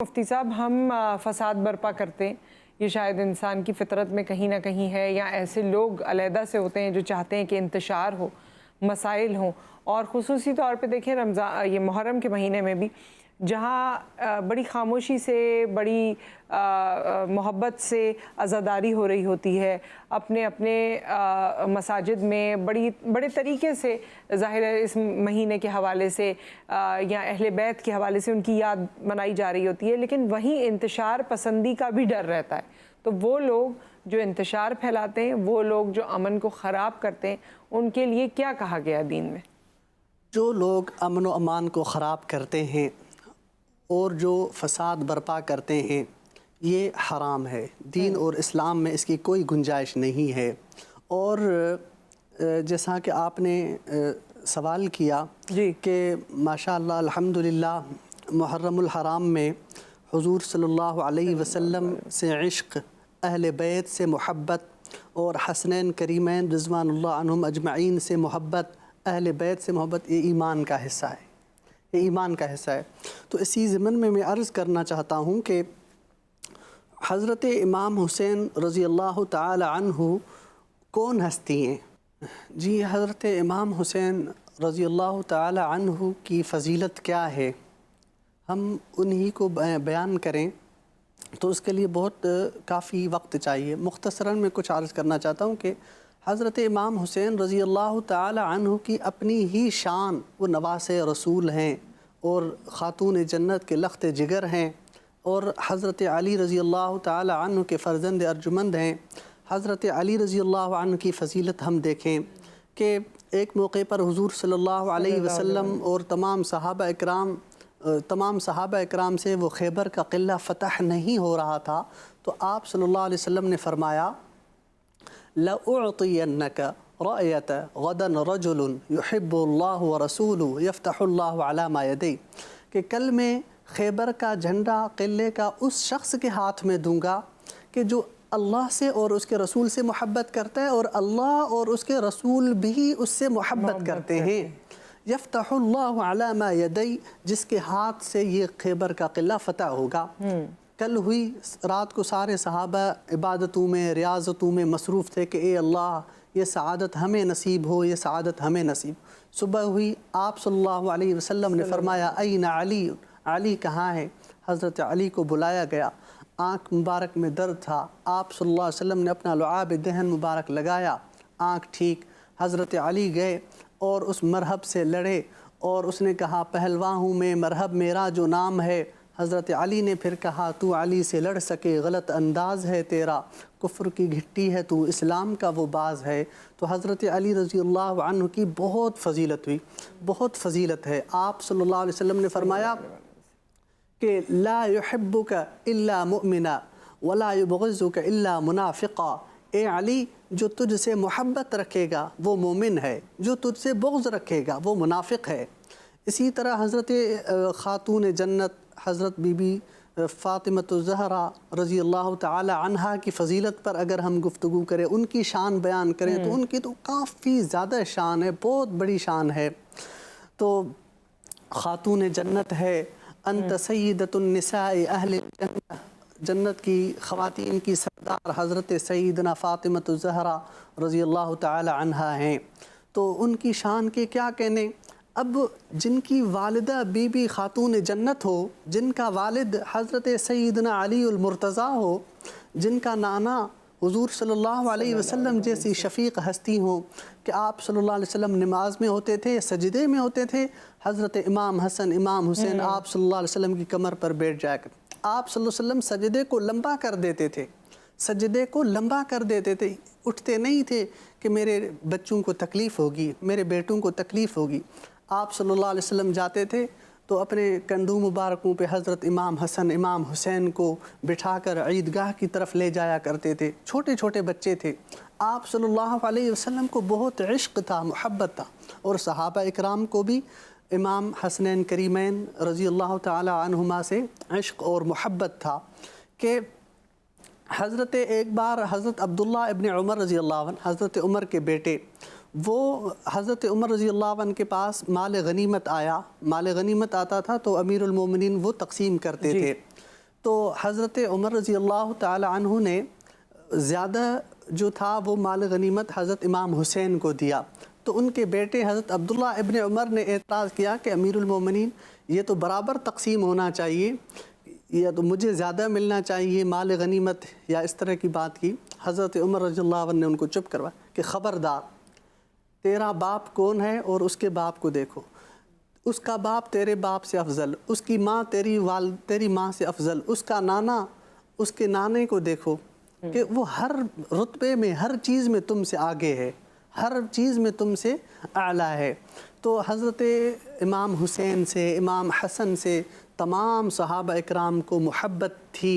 مفتی صاحب، ہم فساد برپا کرتے ہیں، یہ شاید انسان کی فطرت میں کہیں نہ کہیں ہے، یا ایسے لوگ علیحدہ سے ہوتے ہیں جو چاہتے ہیں کہ انتشار ہو، مسائل ہوں، اور خصوصی طور پہ دیکھیں یہ محرم کے مہینے میں بھی جہاں بڑی خاموشی سے، بڑی محبت سے عزاداری ہو رہی ہوتی ہے، اپنے اپنے مساجد میں بڑے طریقے سے ظاہر ہے اس مہینے کے حوالے سے یا اہل بیت کے حوالے سے ان کی یاد منائی جا رہی ہوتی ہے، لیکن وہیں انتشار پسندی کا بھی ڈر رہتا ہے۔ تو وہ لوگ جو انتشار پھیلاتے ہیں، وہ لوگ جو امن کو خراب کرتے ہیں، ان کے لیے کیا کہا گیا دین میں؟ جو لوگ امن و امان کو خراب کرتے ہیں اور جو فساد برپا کرتے ہیں، یہ حرام ہے۔ دین اور اسلام میں اس کی کوئی گنجائش نہیں ہے۔ اور جیسا کہ آپ نے سوال کیا جی کہ ماشاءاللہ الحمدللہ محرم الحرام میں حضور صلی اللہ علیہ وسلم سے عشق، اہل بیت سے محبت اور حسنین کریمین رضوان اللہ عنہم اجمعین سے محبت، اہل بیت سے محبت، یہ ایمان کا حصہ ہے، یہ ایمان کا حصہ ہے۔ تو اسی ضمن میں عرض کرنا چاہتا ہوں کہ حضرت امام حسین رضی اللہ تعالی عنہ کون ہستی ہیں؟ جی، حضرت امام حسین رضی اللہ تعالی عنہ کی فضیلت کیا ہے، ہم انہی کو بیان کریں تو اس کے لیے بہت کافی وقت چاہیے۔ مختصراً میں کچھ عرض کرنا چاہتا ہوں کہ حضرت امام حسین رضی اللہ تعالی عنہ کی اپنی ہی شان، وہ نواسے رسول ہیں اور خاتون جنت کے لخت جگر ہیں، اور حضرت علی رضی اللہ تعالی عنہ کے فرزند ارجمند ہیں۔ حضرت علی رضی اللہ عنہ کی فضیلت ہم دیکھیں کہ ایک موقع پر حضور صلی اللہ علیہ وسلم اور تمام صحابہ اکرام سے وہ خیبر کا قلعہ فتح نہیں ہو رہا تھا، تو آپ صلی اللہ علیہ وسلم نے فرمایا لَأُعْطِيَنَّكَ رَأْيَةَ غَدًا رَجُلٌ يُحِبُّ اللَّهُ وَرَسُولُهُ يَفْتَحُ اللَّهُ عَلَى مَا يَدَيْهِ، کہ کل میں خیبر کا جھنڈا قلعے کا اس شخص کے ہاتھ میں دوں گا کہ جو اللہ سے اور اس کے رسول سے محبت کرتا ہے، اور اللہ اور اس کے رسول بھی اس سے محبت کرتے ہیں۔ یفتح اللہ علی ما یدی، جس کے ہاتھ سے یہ خیبر کا قلعہ فتح ہوگا۔ کل ہوئی رات کو سارے صحابہ عبادتوں میں، ریاضتوں میں مصروف تھے کہ اے اللہ یہ سعادت ہمیں نصیب ہو، یہ سعادت ہمیں نصیب۔ صبح ہوئی، آپ صلی اللہ علیہ وسلم نے فرمایا این علی، علی کہاں ہے؟ حضرت علی کو بلایا گیا، آنکھ مبارک میں درد تھا، آپ صلی اللہ علیہ وسلم نے اپنا لعاب دہن مبارک لگایا، آنکھ ٹھیک۔ حضرت علی گئے اور اس مرہب سے لڑے، اور اس نے کہا پہلواں ہوں میں، مرہب میرا جو نام ہے۔ حضرت علی نے پھر کہا تو علی سے لڑ سکے، غلط انداز ہے تیرا، کفر کی گھٹی ہے تو، اسلام کا وہ باز ہے۔ تو حضرت علی رضی اللہ عنہ کی بہت فضیلت ہوئی، بہت فضیلت ہے۔ آپ صلی اللہ علیہ وسلم نے فرمایا کہ لا يحبک الا مؤمنا ولا يبغضک الا منافقا، اے علی جو تجھ سے محبت رکھے گا وہ مومن ہے، جو تجھ سے بغض رکھے گا وہ منافق ہے۔ اسی طرح حضرت خاتون جنت حضرت بی بی فاطمۃ الزہرا رضی اللہ تعالی عنہا کی فضیلت پر اگر ہم گفتگو کریں، ان کی شان بیان کریں تو ان کی تو کافی زیادہ شان ہے، بہت بڑی شان ہے۔ تو خاتون جنت ہے، انت سیدۃ النساء اہل الجنہ، جنت کی خواتین کی سردار حضرت سیدنا فاطمۃ الزہرا رضی اللہ تعالی عنہا ہیں۔ تو ان کی شان کے کیا کہنے۔ اب جن کی والدہ بی بی خاتون جنت ہو، جن کا والد حضرت سیدنا علی المرتضیٰ ہو، جن کا نانا حضور صلی اللہ علیہ وسلم جیسی شفیق ہستی ہوں کہ آپ صلی اللہ علیہ وسلم نماز میں ہوتے تھے، سجدے میں ہوتے تھے، حضرت امام حسن امام حسین آپ صلی اللہ علیہ وسلم کی کمر پر بیٹھ جایا کرتے، آپ صلی اللہ علیہ وسلم سجدے کو لمبا کر دیتے تھے، سجدے کو لمبا کر دیتے تھے، اٹھتے نہیں تھے کہ میرے بچوں کو تکلیف ہوگی، میرے بیٹوں کو تکلیف ہوگی۔ آپ صلی اللہ علیہ وسلم جاتے تھے تو اپنے کندھوں مبارکوں پہ حضرت امام حسن امام حسین کو بٹھا کر عیدگاہ کی طرف لے جایا کرتے تھے، چھوٹے چھوٹے بچے تھے۔ آپ صلی اللہ علیہ وسلم کو بہت عشق تھا، محبت تھا، اور صحابہ اکرام کو بھی امام حسنین کریمین رضی اللہ تعالی عنہما سے عشق اور محبت تھا کہ حضرت ایک بار حضرت عبداللہ ابن عمر رضی اللہ عنہ، حضرت عمر کے بیٹے، وہ حضرت عمر رضی اللہ عنہ کے پاس مال غنیمت آیا، مال غنیمت آتا تھا تو امیر المومنین وہ تقسیم کرتے تھے۔ تو حضرت عمر رضی اللہ تعالی عنہ نے زیادہ جو تھا وہ مال غنیمت حضرت امام حسین کو دیا، تو ان کے بیٹے حضرت عبداللہ ابن عمر نے اعتراض کیا کہ امیر المومنین یہ تو برابر تقسیم ہونا چاہیے، یا تو مجھے زیادہ ملنا چاہیے مال غنیمت، یا اس طرح کی بات کی۔ حضرت عمر رضی اللہ عنہ نے ان کو چپ کروا کہ خبردار، تیرا باپ کون ہے اور اس کے باپ کو دیکھو، اس کا باپ تیرے باپ سے افضل، اس کی ماں تیری ماں سے افضل، اس کا نانا اس کے نانے کو دیکھو کہ وہ ہر رتبے میں ہر چیز میں تم سے آگے ہے، ہر چیز میں تم سے اعلیٰ ہے۔ تو حضرت امام حسین سے، امام حسن سے تمام صحابہ اکرام کو محبت تھی۔